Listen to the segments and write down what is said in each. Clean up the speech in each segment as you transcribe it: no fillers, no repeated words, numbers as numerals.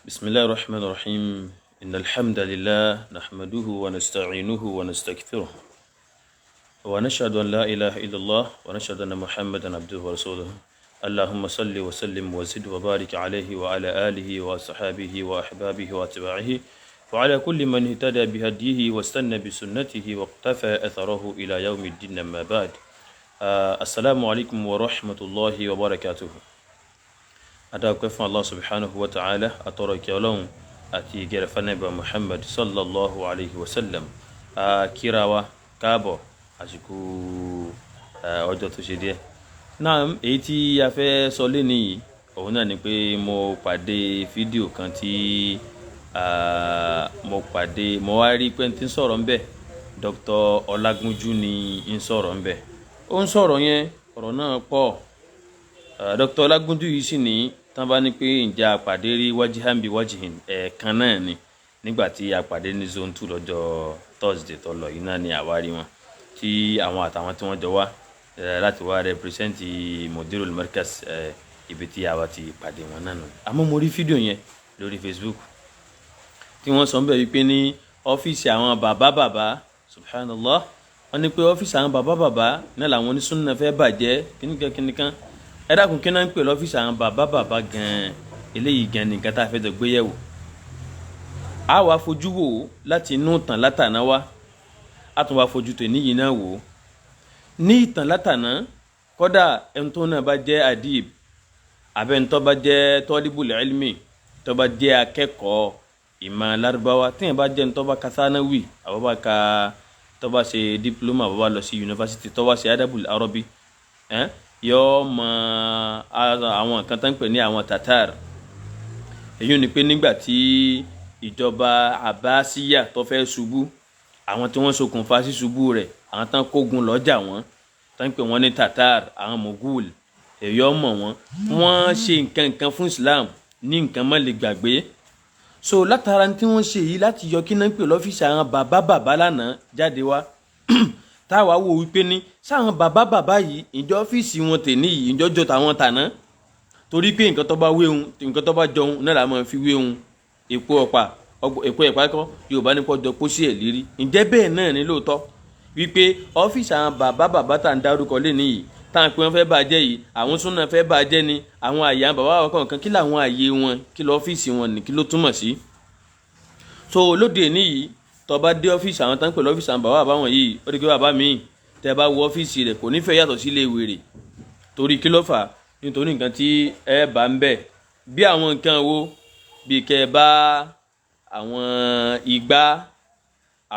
بسم الله الرحمن الرحيم إن الحمد لله نحمده ونستعينه ونستغفره ونشهد أن لا إله إلا الله ونشهد أن محمدا عبده ورسوله اللهم صل وسلم وزد وبارك عليه وعلى آله وصحابه وأحبابه وأتباعه وعلى كل من اهتدى بهديه واستنى بسنته واقتفى أثره إلى يوم الدين أما بعد السلام عليكم ورحمة الله وبركاته. Adáwọ̀pẹ́ fún Allah subhanahu wa ta'ala àtọrọ ìkẹ́ Ọlọ́run àti ìgẹ̀rẹ̀ fánẹ́bà Muhammad sallallahu alayhi wa sallam. Kíra wa káàbọ̀ àsìkò ọjọ́ tó ṣe díẹ̀. Náà èyí tí a fẹ́ sọ lé nìyí òun náà ni pé mo pàdé fídíò kan tí mo wá rí pé tí ń sọ̀rọ̀ ń bẹ̀ Dr. Olagunju ni ń sọ̀rọ̀ ń bẹ̀. Ó ń sọ̀rọ̀ yẹn ọ̀rọ̀ náà pọ̀. Dr. Olagunju yìí sì ní tán bá ní pé ǹjẹ́ àpàdé rí wajihan bi wajihin ẹ̀ẹ̀kan náà ni nígbà tí àpàdé ní zone 2 lọ́jọ́ Thursday tó lọ yìí náà ni àwárí wọn tí àwọn àtàwọn tí wọ́n jọ wá láti wá represent Mudirul Markaz ibi tí àwa ti pàdé wọn náà nù. Àmọ́ mo rí fídíò yẹn lórí Facebook tí wọ́n sọ ń bẹ̀ wípé ní ọ́fíìsì àwọn bàbá subhanallah wọ́n ní pé ọ́fíìsì àwọn bàbá náà làwọn onísúnnà fẹ́ bàjẹ́ kíníkan ẹ dákun kí náà ń pè lọ́fíìsì àwọn bàbá gan-an eléyìí gan nìkan tá a fẹ́ jọ gbé yẹ̀wò. A wá fojú wò láti inú ìtàn látàná wá a tún wá fojú tó níyì náà wò. Ní ìtàn látàná kódà ẹni tó náà bá jẹ́ adib abẹ́ni tó bá jẹ́ tọ́líbùl ilmi tó bá jẹ́ akẹ́kọ̀ọ́ ìmọ̀ lárúbáwá tíyẹn bá jẹ́ ní tó bá ka sánáwì àbọ̀bá ka tó bá ṣe dípúlọ́mà àbọ̀bá lọ sí yunifásitì tó bá ṣe adabul arabi yóò mọ àwọn nǹkan tó ń pè ní àwọn tatar. èyí ni pé nígbà tí ìjọba Abbasiya tó fẹ́ ṣubú àwọn tí wọ́n ṣokùnfà sí ṣubú rẹ̀ àwọn tán kógun lọ́jà wọn tó ń pè wọ́n ní tatar àwọn mogul èyí ọmọ wọ́n ṣe nǹkan fún Islam ní nǹkan má lè gbàgbé. So látara tí wọ́n ṣe yìí láti yọ kí náà ń pè lọ́fíìsì àwọn bàbá lánàá jáde wá táwa wò wípé ní sáwọn bàbá yìí ìjọ ọ́fíìsì wọn tè níyì ìjọ jọ tàwọn tàná torí pé nǹkan tó bá wéhun nǹkan tó bá jọun náà la máa fi wéhun èpo ẹ̀pà kọ́ Yorùbá ní kó jọ pósí ẹ̀ lérí. ǹjẹ́ bẹ́ẹ̀ náà ní lóòótọ́ wípé ọ́fíìsì àwọn bàbá tá à ń dárúkọ lé níyì táwọn pé wọ́n fẹ́ bàjẹ́ yìí àwọn súnà fẹ́ bàjẹ́ ni àwọn àyè àwọn bàbá wọn kọ̀ọ̀kan kí làwọn àyè wọn kí lọ ọ́fíìsì wọn ní kí ló túmọ̀ sí. So lóde níyì tó bá dé ọ́fíìsì àwọn tán pè lọ́fíìsì àwọn bàbá wọn yìí ó di pé bàbá mi tẹ́ bá wọ ọ́fíìsì rẹ̀ kò nífẹ̀ẹ́ yàtọ̀ sí ilé wèrè torí kí ló fà nítorí nǹkan tí ẹ bá ń bẹ̀ bí àwọn nǹkan wo bí kẹ́ bá àwọn igbá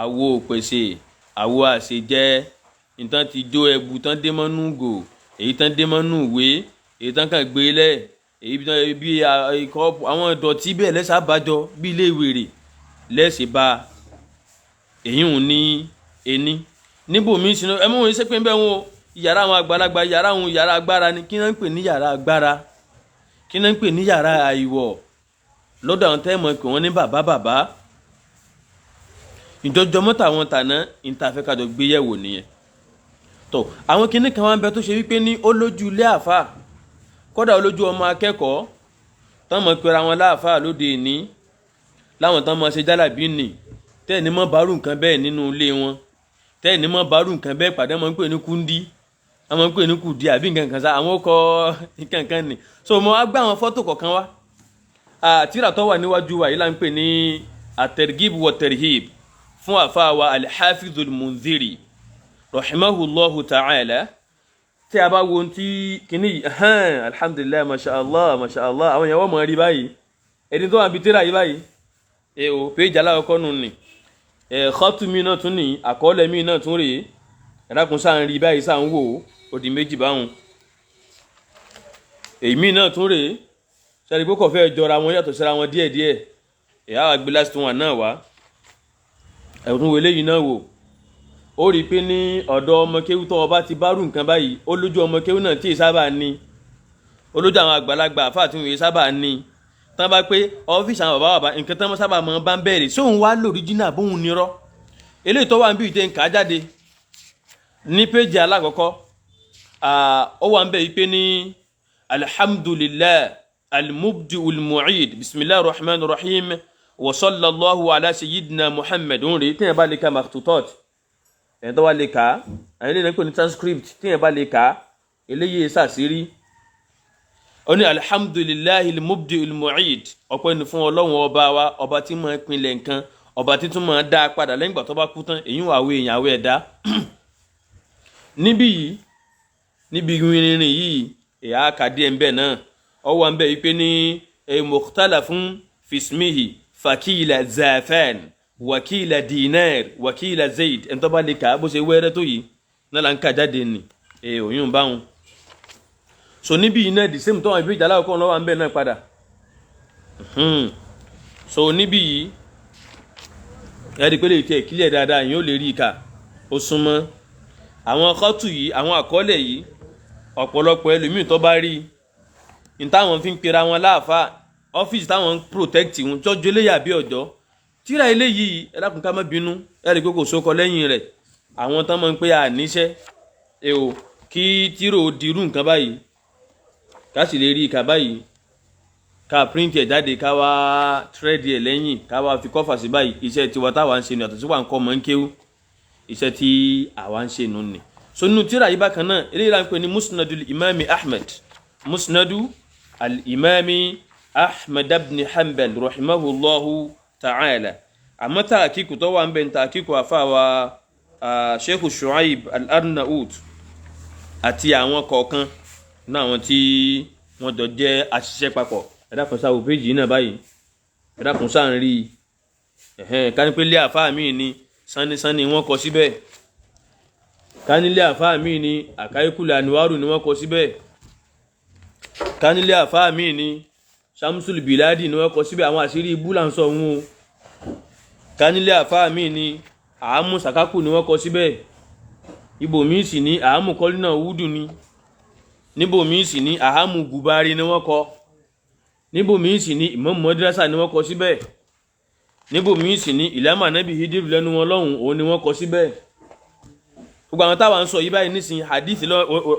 àwo òpèsè àwo àṣejẹ nǹkan ti jó ẹbu tán dé mọ́nú gò èyí tán dé mọ́nú ìwé èyí tán kàn gbé lẹ̀ èyí bí ikọ́ àwọn ìdọ̀tí bẹ́ẹ̀ lẹ́sà bàjọ́ bí ilé wèrè lẹ́sẹ̀ bá èyí ń ní ení níbo mi sinú ẹ mọ̀ wọ́n ṣe pé ń bẹ́ wọn yàrá àwọn àgbàlagbà yàrá agbára ni kí náà ń pè ní yàrá agbára kí náà ń pè ní yàrá àìwọ̀ lọ́dọ̀ àwọn tẹ́ẹ̀mọ̀ pé wọ́n ní bàbá ìjọjọ mọ́tà àwọn tàná ìtafẹ́ kájọ gbé yẹ̀wò nìyẹn. tó àwọn kinní kan wá ń bẹ tó ṣe wípé ní olójú ilé àfà kódà olójú ọmọ akẹ́kọ̀ọ́ tán mọ̀ pera wọn láàfà lóde ìní láwọn tán mọ̀ ṣe jálàbí nì tẹ́ẹ̀ ní mọ́ bárù nǹkan bẹ́ẹ̀ nínú ilé wọn tẹ́ẹ̀ ní mọ́ bárù nǹkan bẹ́ẹ̀ pàdé mọ́ ń pè ní kúndí wọ́n mọ́ ń pè ní kùdí àbí nǹkan kan sá àwọn ọkọ̀ nǹkan kan nì. so mo wá gbé àwọn fọ́tò kọ̀ọ̀kan wá tírà tó wà níwájú wa yìí là ń pè ní at-Targhib wa Tarhib fún àfáà wa al-Hafizul Munziri rahimahullahu ta'ala. tí a bá wo ohun tí kìíní yìí alhamdulillah masha Allah àwọn èèyàn wọ́n mọ̀ rí báyìí ẹni tó wà bí tírà yìí báyìí péjì aláwọ̀kọ́ nù ní xọ́tù mi náà tún ní àkọọ́lẹ̀ mi náà tún rèé ẹ̀dákun sáà ń rí báyìí sáà ń wò ó di méjì báhùn èyí mi náà tún rèé sẹ́ni pé kò fẹ́ jọra wọn yàtọ̀ síra wọn díẹ̀díẹ̀ ẹ̀yà wà gbé lásìtò wọn náà wá ẹ̀rùn wo eléyìí náà wò ó rí i pé ní ọ̀dọ̀ ọmọ kéwú tó ọba ti bárù nǹkan báyìí ó lójú ọmọ kéwú náà tí ì sábà ní ó lójú àwọn àgbàlagbà àfáà tí ì sábà ní tán bá pé ọ́fíìsì àwọn bàbá nǹkan tán sábà máa bá ń bẹ̀rẹ̀ sóun wá lóríjínà bóun nírọ́ eléyìí tó wà ń bí ìtẹ́ nǹkan jáde ní péjì alákọ̀ọ́kọ́ ó wà ń bẹ̀ wípé ní alhamdulillah al-mubdi'ul mu'id bismillahir rahmanir rahim wa sallallahu ala sayyidina muhammad òun rèé téèyàn bá lè ka makhtutat ẹ̀yìn tó wá lè kà á àwọn eléyìí náà pè ní transcript téèyàn bá lè kà á eléyìí sàṣírí ó ní alhamdulillahi al-mubdi'ul mu'id ọpẹ́ ni fún ọlọ́run ọba wa ọba tí máa pinlẹ̀ nǹkan ọba tí tún máa dá a padà lẹ́yìn ìgbà tó bá kú tán èyí wà wé èèyàn àwẹ̀ ẹ̀dá níbí yìí níbi rìnrìn yìí èyà kàdí ẹ̀ ń bẹ̀ náà ọwọ́ ń bẹ̀ wípé ní mukhtalafun fismihi fakila zafan wakila dinar wakila zaid ẹni tó bá lè kà á bó ṣe wẹ́rẹ́ tó yìí náà là ń kà jáde nì òyìn báwọn so níbí yìí náà the same tó wọn ìbí ìjà aláwọ̀ kan lọ́wọ́ ń bẹ̀ náà padà so níbí yìí ẹ̀rí pé lè tẹ̀ kílẹ̀ dáadáa yìí ó lè rí ìka ó súnmọ́ àwọn kọ́tù yìí àwọn àkọọ́lẹ̀ yìí ọ̀pọ̀lọpọ̀ ẹlòmíì tó bá rí ní táwọn fi ń pera wọn láàfáà ọ́fíìsì táwọn ń protect wọn jọjọ eléyà bí ọ̀dọ́ tíra eléyìí ẹ dákun ká má bínú ẹ̀rí pé kò sókọ lẹ́yìn rẹ̀ àwọn tán máa ń pè àníṣẹ́ èò kí tírò dirú nǹkan báyìí ká sì lè rí ìka báyìí ká print ẹ̀ jáde ká wá thread ẹ̀ lẹ́yìn ká wá fi kọ́fà sí báyìí iṣẹ́ tiwa táwa ń ṣe ni àtọ̀síwà ń kọ́ mọ́ ń kéwú iṣẹ́ tí àwa ń ṣe nù ní. so nínú tíra yìí bákan náà eléyìí la ń pè ní musnadul imami ahmed musnadu al-imami ahmed ibn hanbal rahimahullahu ta'ala àmọ́ tàkíkù tó wà ń bẹ̀ ń tàkíkù àfàwà sheikh shuaib al-arnaut àti àwọn kọ̀ọ̀kan náà àwọn tí wọ́n jọ jẹ́ àṣìṣe papọ̀ ẹ̀dá kan sáwọ́ péjì yìí náà báyìí ẹ̀dá kan sáà ń rí ká ní pé lé àfáà míì ni sanni wọ́n kọ síbẹ̀ ká nílé àfáà míì ni àkáyékùlẹ̀ àníwárù ni wọ́n kọ síbẹ̀ ká nílé àfáà míì ni shamsul biladi ni wọ́n kọ síbẹ̀ àwọn àṣírí ibú là ń sọ wọn o ká nílé àfáà míì ni àámú sàkákù ni wọ́n kọ síbẹ̀ ibòmíì sì ní àámú kọ́línà wúdù ni níbòmíì sì ní àámú gùbárì ni wọ́n kọ níbòmíì sì ní imam madrasa ni wọ́n kọ síbẹ̀ níbòmíì sì ní ìlàmà nábì hidiru lẹ́nu wọn lọ́hùn òun ni wọ́n kọ síbẹ̀ gbogbo àwọn táwa ń sọ yìí báyìí nísìnyí hadith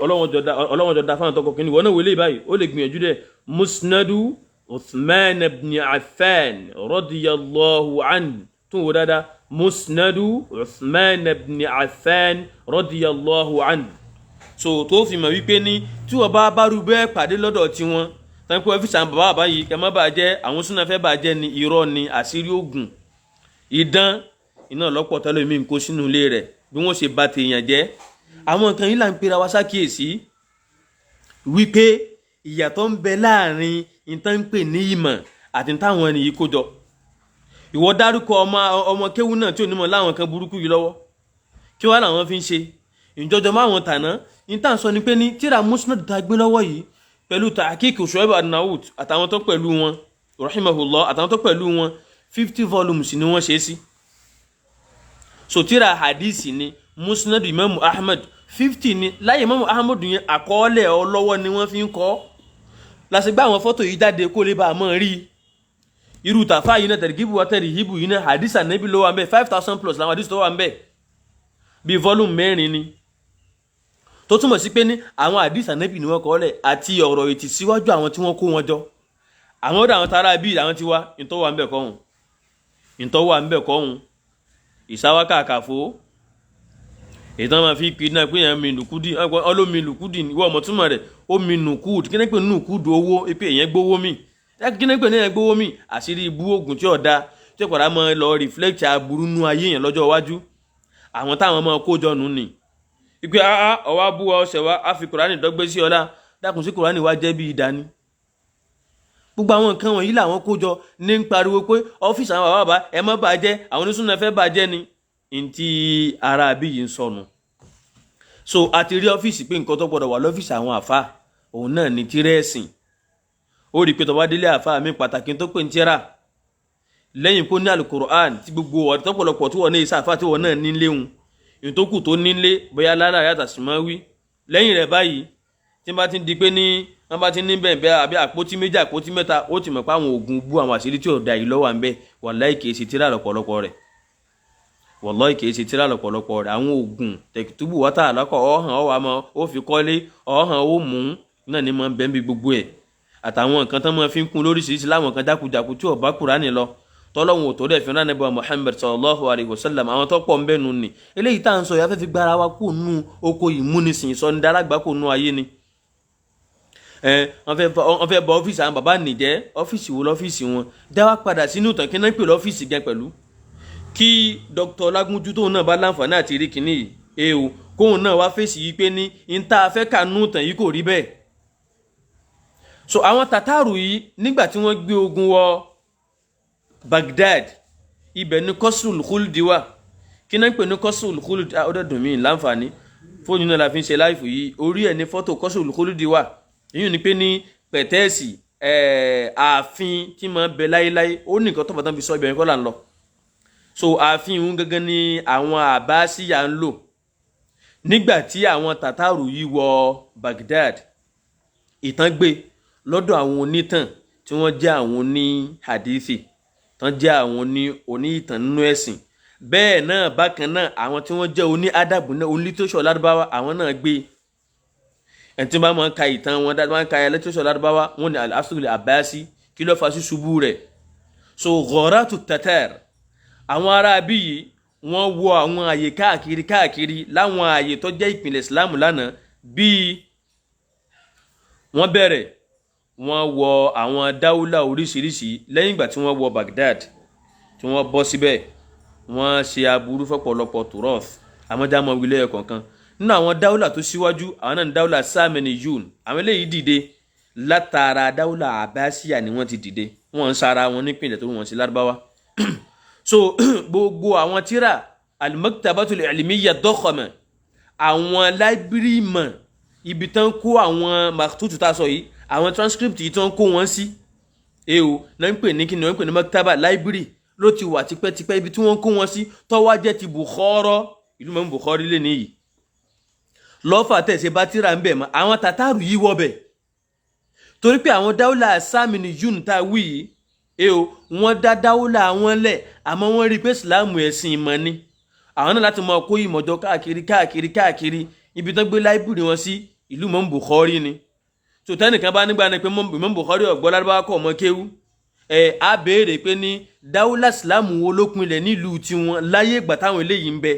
ọlọ́wọ́n jọ̀dá fáwọn tọkọ kìíní wọ́n náà wọlé báyìí ó lè gbìyànjú dẹ̀ musnadu uthman ibn affan radiyallahu anhu tún wò dáadáa musnadu uthman ibn affan radiyallahu anhu so tó fi mọ̀ wípé ní tí wọ́n bá bárú bẹ́ẹ̀ pàdé lọ́dọ̀ tí wọ́n tán pé ọ́fíìsì àwọn bàbá àbáyìí kẹ́ má bàa jẹ́ àwọn súnà fẹ́ bàa jẹ́ ni irọ́ ni àṣírí oògùn idán iná lọ́pọ̀ tẹ́lẹ̀ mi ń kó sínú ilé rẹ̀ bí wọ́n ṣe bà tèèyàn jẹ́ àwọn nǹkan yìí là ń pera wa sákìyèsí wípé ìyàtọ̀ ń bẹ láàrin ìtàn ń pè ní ìmọ̀ àti táwọn ènìyàn kó jọ ìwọ dárúkọ ọmọ kéwú náà tí ò ní mọ̀ láwọn kan burúkú yìí lọ́wọ́ kí wọ́n làwọn fi ń ṣe ìjọjọ máwọn tàná ìtàn sọ ni pé ní tíra musnad tá gbé lọ́wọ́ yìí pẹ̀lú tahqiq Shu'aib an-Nawawi àtàwọn tó pẹ̀lú wọn rahimahullah àtàwọn tó pẹ̀lú wọn 50 volumes ni wọ́n ṣe sí so tíra hadisi ni musnad imam ahmed 50 ni láyé imam ahmed yẹn àkọọ́lẹ̀ ọlọ́wọ́ ni wọ́n fi ń kọ́ lásìgbà àwọn fọ́tò yìí jáde kó lè bá a mọ̀ rí irú tàfà yìí náà targhibu wa tarhibu yìí náà hadith Ànábì ló wà ń bẹ̀ 5000 plus làwọn hadith tó wà ń bẹ̀ bí volume 4 ni tó túmọ̀ sí pé ní àwọn hadith Ànábì ni wọ́n kọ́ lẹ̀ àti ọ̀rọ̀ ètì síwájú àwọn tí wọ́n kó wọn jọ àwọn ọ̀dọ̀ àwọn tara bíi àwọn ti wá ìtọ́ wà ń bẹ̀ kọ́hún ìtọ́ wà ń bẹ̀ kọ́hún ìsáwákà àkàfó ìtàn máa fi pè náà pé èèyàn mi nùkúdì ọlọ́mi nùkúdì ìwọ ọmọ túmọ̀ rẹ̀ ó mi nùkúdì kí ní pé nùkúdì owó pé èèyàn gbówó mi kí ní pé èèyàn gbówó mi àṣírí ibú oògùn tí ọ̀dà tí ọ̀pọ̀lọpọ̀ máa lọ reflect aburú nú ayé yẹn lọ́jọ́ iwájú àwọn táwọn máa kó jọ nù ni ìpè ọwá bú wa ọ̀sẹ̀ wa á fi kùránì dọ́gbé sí ọlá dákun sí kùránì wa jẹ́ bí ìdání gbogbo àwọn nǹkan wọ̀nyí làwọn kó jọ ní ń pariwo pé ọ́fíìsì àwọn bàbá ẹ má bàjẹ́ àwọn onísùnà fẹ́ bàjẹ́ ni ntí ara àbí yìí ń sọnù so àti rí ọ́fíìsì pé nǹkan tó gbọdọ̀ wà lọ́fíìsì àwọn àfa òun náà ní tírẹ́ẹ̀sìn ó rí i pé tó bá délé àfa mi pàtàkì tó pè ń tíra lẹ́yìn kó ní alukur'an tí gbogbo ọ̀rẹ́ tọ́pọ̀lọpọ̀ tí wọ́n ní ìsàfà tí wọ́n náà nílé wọn ìtókù tó nílé bóyá lára yàtà sí máa wí lẹ́yìn rẹ̀ báyìí tí wọ́n bá ti di pé ní wọ́n bá ti ní bẹ́ẹ̀ àbí àpótí méjì àpótí mẹ́ta ó ti mọ̀ pé àwọn oògùn bú àwọn àṣírí tí ò da yìí lọ́wọ́ à ń bẹ́ wàláhì kìí ṣe tíra lọ́pọ̀lọpọ̀ rẹ̀ wàláhì kìí ṣe tíra lọ́pọ̀lọpọ̀ rẹ̀ àwọn oògùn tẹ̀kítúbù wọ́tà àlọ́kọ̀ ọ̀hàn ọ̀wà mọ́ ó fi kọ́lé ọ̀hàn ó mú náà ní mọ́ bẹ́ẹ̀ bí gbogbo ẹ̀ àtàwọn nǹkan tán máa fi ń kún lóríṣiríṣi láwọn nǹkan jákujàku tí ò bá Kùránì lọ tọ́lọ́hun ò tó dẹ̀ fi rán Ànábì Muhammad sallallahu alayhi wa sallam àwọn tó pọ̀ ń bẹ́nu ni eléyìí tá à ń sọ yà fẹ́ fi gbára wa kó nù oko ìmúnisìn sọ ní dárágbá kó nù ayé ni. wọ́n fẹ́ bọ ọ́fíìsì àwọn bàbá nìjẹ́ ọ́fíìsì wo lọ́fíìsì wọn dá wa padà sínú ìtàn kí náà pè lọ́fíìsì gan pẹ̀lú kí Dr. Olagunju tóun náà bá láǹfààní àti rí kínní yìí kóun náà wá fèsì yìí pé ní ìta afẹ́ kànú ìtàn yìí kò rí bẹ́ẹ̀. so àwọn tàtàrù yìí nígbà tí wọ́n gbé ogun wọ Baghdad ibẹ̀ ní Qasrul Khuldi wà kí náà pè ní Qasrul Khuldi ọdọọdún mi láǹfààní fóònù náà la fi ń ṣe láìfù yìí orí ẹ̀ ní fọ́tò Qasrul Khuldi wà èyí ni pé ní pẹ̀tẹ́ẹ̀sì ààfin tí máa bẹ láéláé ó ní nǹkan tó bàtán fi sọ ibẹ̀ kọ́ là ń lọ. so ààfin òun gangan ni àwọn Àbásíyà ń lò nígbà tí àwọn tàtàrù yìí wọ Baghdad. ìtàn gbé lọ́dọ̀ àwọn onítàn tí wọ́n jẹ́ àwọn oní hadithi tán jẹ́ àwọn oní ìtàn nínú ẹ̀sìn bẹ́ẹ̀ náà bákan náà àwọn tí wọ́n jẹ́ oní ádàbù náà oní lítírésọ̀ lárúbáwá àwọn náà gbé ẹni tí wọ́n bá máa ń ka ìtàn wọn dáadáa máa ń ka lítírésọ̀ lárúbáwá wọn ni al-Asrul Abbasi kí ló fa sí ṣubú rẹ̀. so Ghoratu Tatar àwọn ará bí yìí wọ́n wọ àwọn àyè káàkiri láwọn àyè tó jẹ́ ìpìlẹ̀ ìsìláàmù lánàá bíi wọ́n bẹ̀rẹ̀ wọ́n wọ àwọn dáúlà oríṣiríṣi lẹ́yìn ìgbà tí wọ́n wọ Baghdad tí wọ́n bọ́ síbẹ̀ wọ́n ṣe aburú fọ́pọ̀lọpọ̀ turoth àmọ́dámọ́ wílẹ̀ kọ̀ọ̀kan nínú àwọn dáúlà tó síwájú àwọn náà ní dáúlà Sameniyun àwọn eléyìí dìde látara dáúlà Abbasiya ni wọ́n ti dìde wọ́n ń sara wọn nípìnlẹ̀ tó wọ́n sí lárúbáwá. so gbogbo àwọn tíra Al-Maktabatul Ilmiyya Dakhama àwọn láìbírì mọ̀ ibi tán kó àwọn maktutu tá a sọ yìí àwọn transcript yìí tán kó wọn sí náà ń pè ní kí ni wọ́n ń pè ní maktaba library ló ti wà tipẹ́tipẹ́ ibi tí wọ́n kó wọn sí tọ́wá jẹ́ ti Bukhara ìlú mọ́ Bukhari lé níyì lọ́fà tẹ̀sẹ̀ bá tíra ń bẹ̀ mọ́ àwọn tàtàrù yìí wọ́bẹ̀ torí pé àwọn dáúlà Sameniyun tá a wí yìí wọ́n dá dáúlà wọn lẹ̀ àmọ́ wọ́n rí pé ìsìláàmù ẹ̀sìn ìmọ̀ ni àwọn náà láti máa kó ìmọ̀jọ káàkiri ibi tán gbé library wọn sí ìlú mọ́ Bukhari ni so tẹ́nìkan bá nígbà ní pé mọ́ Bukhari ọ̀gbọ́n lárúbáwá kọ̀ mọ́ kéwú á béèrè pé ní dáúlà ìsìláàmù wo ló pinlẹ̀ nílùú tiwọn láyé ìgbà táwọn eléyìí ń bẹ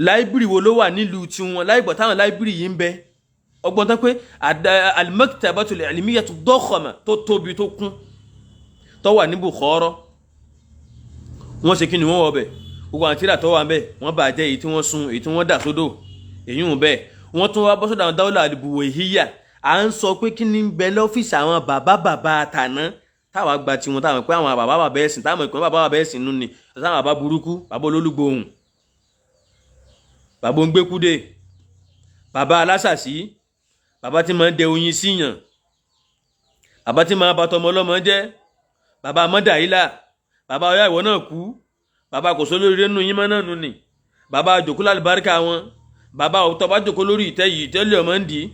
láìbírì wo ló wà nílùú tiwọn láyé ìgbà táwọn láìbírì yìí ń bẹ ọgbọ́n tán pé Al-Maktabatul Ilmiyya Dakhama tó tóbi tó kún tó wà ní Bukhara wọ́n ṣe kí ni wọ́n wọ̀ bẹ̀ gbogbo àwọn tíra tó wà ń bẹ̀ wọ́n bàjẹ́ èyí tí wọ́n sun èyí tí wọ́n dà sódò èyí ń bẹ̀ wọ́n tún wá bọ́ sọ́dọ̀ àwọn dáúlà Al-Buwayhiyya à ń sọ pé kí ni ń bẹ lọ́fíìsì àwọn bàbá àtàná táwa gba tiwọn táwọn pé àwọn bàbá ẹ̀sìn táwọn ìpín bàbá ẹ̀sìn nù ni táwọn bàbá burúkú bàbá olólùgbòhùn bàbá òǹgbẹ́kúdé bàbá alásàsí bàbá tí máa ń dẹ oyin síyàn bàbá tí máa ń bàtọ́ ọmọ ọlọ́mọ jẹ́ bàbá mọ́dàílà bàbá ọyá ìwọ náà kú bàbá kò só lórí rénú yín mọ́ náà nù ni bàbá jòkó lálùbáríkà wọn bàbá òtọ́ bá jòkó lórí ìtẹ́ yìí tẹ́lẹ̀ ọmọ ń dì í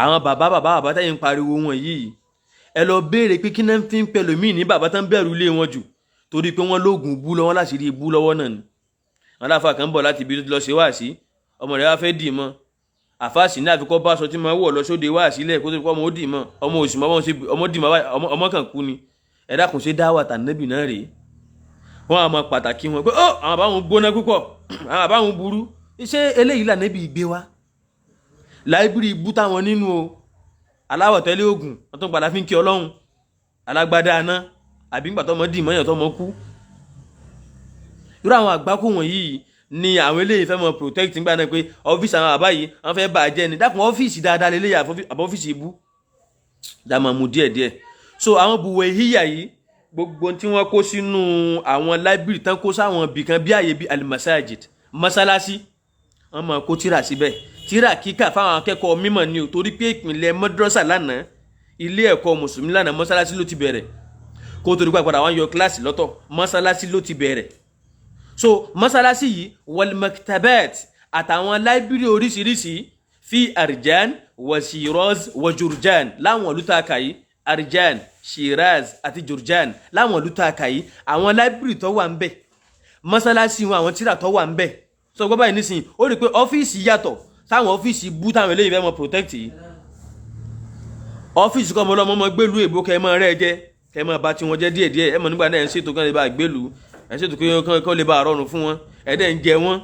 àwọn bàbá tẹ́yìn pariwo wọn yìí ẹ lọ béèrè pé kí náà fi ń pẹ̀lú míì ní bàbá tán bẹ̀rù ilé wọn jù torí pé wọ́n lóògùn bú lọ́wọ́ láti rí ibú lọ́wọ́ náà ni wọn láfa kan bọ̀ láti ibi lọ ṣe wáàsí ọmọ rẹ̀ wá fẹ́ dì mọ́ àfáàsì ní àfikọ́ bá aṣọ tí máa wọ̀ lọ sóde wáàsí lẹ̀ kó tó kọ́ ọmọ ó dì mọ́ ọmọ òsì mọ́ ọmọ dì mọ́ ọmọ kan kú ni ẹ dákun ṣe dáwà tànẹ́bì náà rèé wọ́n á máa pàtàkì wọn pé àwọn àbáwọn gbóná púpọ̀ àwọn àbáwọn burú ṣé eléyìí lànẹ́bì gbé wá láìbírì bú táwọn nínú o aláwọ̀ tẹ́lẹ̀ ogun wọ́n tó padà fi ń kí ọlọ́run alágbádá aná àbí ńgbà tọ́mọ dì mọ́yàn tọ́mọ kú irú àwọn àgbákò wọ̀nyí ni àwọn eléyìí fẹ́ mọ protect nígbà náà pé ọ́fíìsì àwọn àbá yìí wọ́n fẹ́ bàjẹ́ ni dákun ọ́fíìsì dáadáa lélẹ́yìí àbọ̀ ọ́fíìsì ibú dáàmà mú díẹ̀díẹ̀ so àwọn Buwayhiyya yìí gbogbo tí wọ́n kó sínú àwọn library tán kó sáwọn ibìkan bí àyè bí al-masajid mọ́sálásí wọ́n máa kó tíra síbẹ̀ tíra kíkà fáwọn akẹ́kọ̀ọ́ mímọ̀ ni ò torí pé ìpìlẹ̀ madrasa lánàá ilé ẹ̀kọ́ mùsùlùmí lánàá mọ́sálásí ló ti bẹ̀rẹ̀ kó torí pé padà wọ́n yọ kíláàsì lọ́tọ̀ mọ́sálásí ló ti bẹ̀rẹ̀ so mọ́sálásí yìí wal maktabat àtàwọn láìbírì oríṣiríṣi fi Arjan wa Shiraz wa Jurjan láwọn olùtàkà yìí Arjan Shiraz àti Jurjan láwọn olùtàkà yìí àwọn láìbírì tó wà ń bẹ̀ mọ́sálásí wọn àwọn tíra tó wà ń bẹ̀ so gbọ́ báyìí nísìnyí ó rí i pé ọ́fíìsì yàtọ̀ táwọn ọ́fíìsì bú táwọn eléyìí fẹ́ mọ protect yìí ọ́fíìsì kọ́ ọmọ ọlọ́mọ ọmọ gbélú èbó kẹ́ ẹ mọ́ rẹ́ jẹ́ kẹ́ ẹ mọ́ bá tiwọn jẹ́ díẹ̀díẹ̀ ẹ mọ̀ nígbà náà ẹ̀ ń ṣètò kan lè bá gbélú ẹ̀ ń ṣètò kan lè bá rọrùn fún wọn ẹ̀ dẹ̀ ń jẹ wọn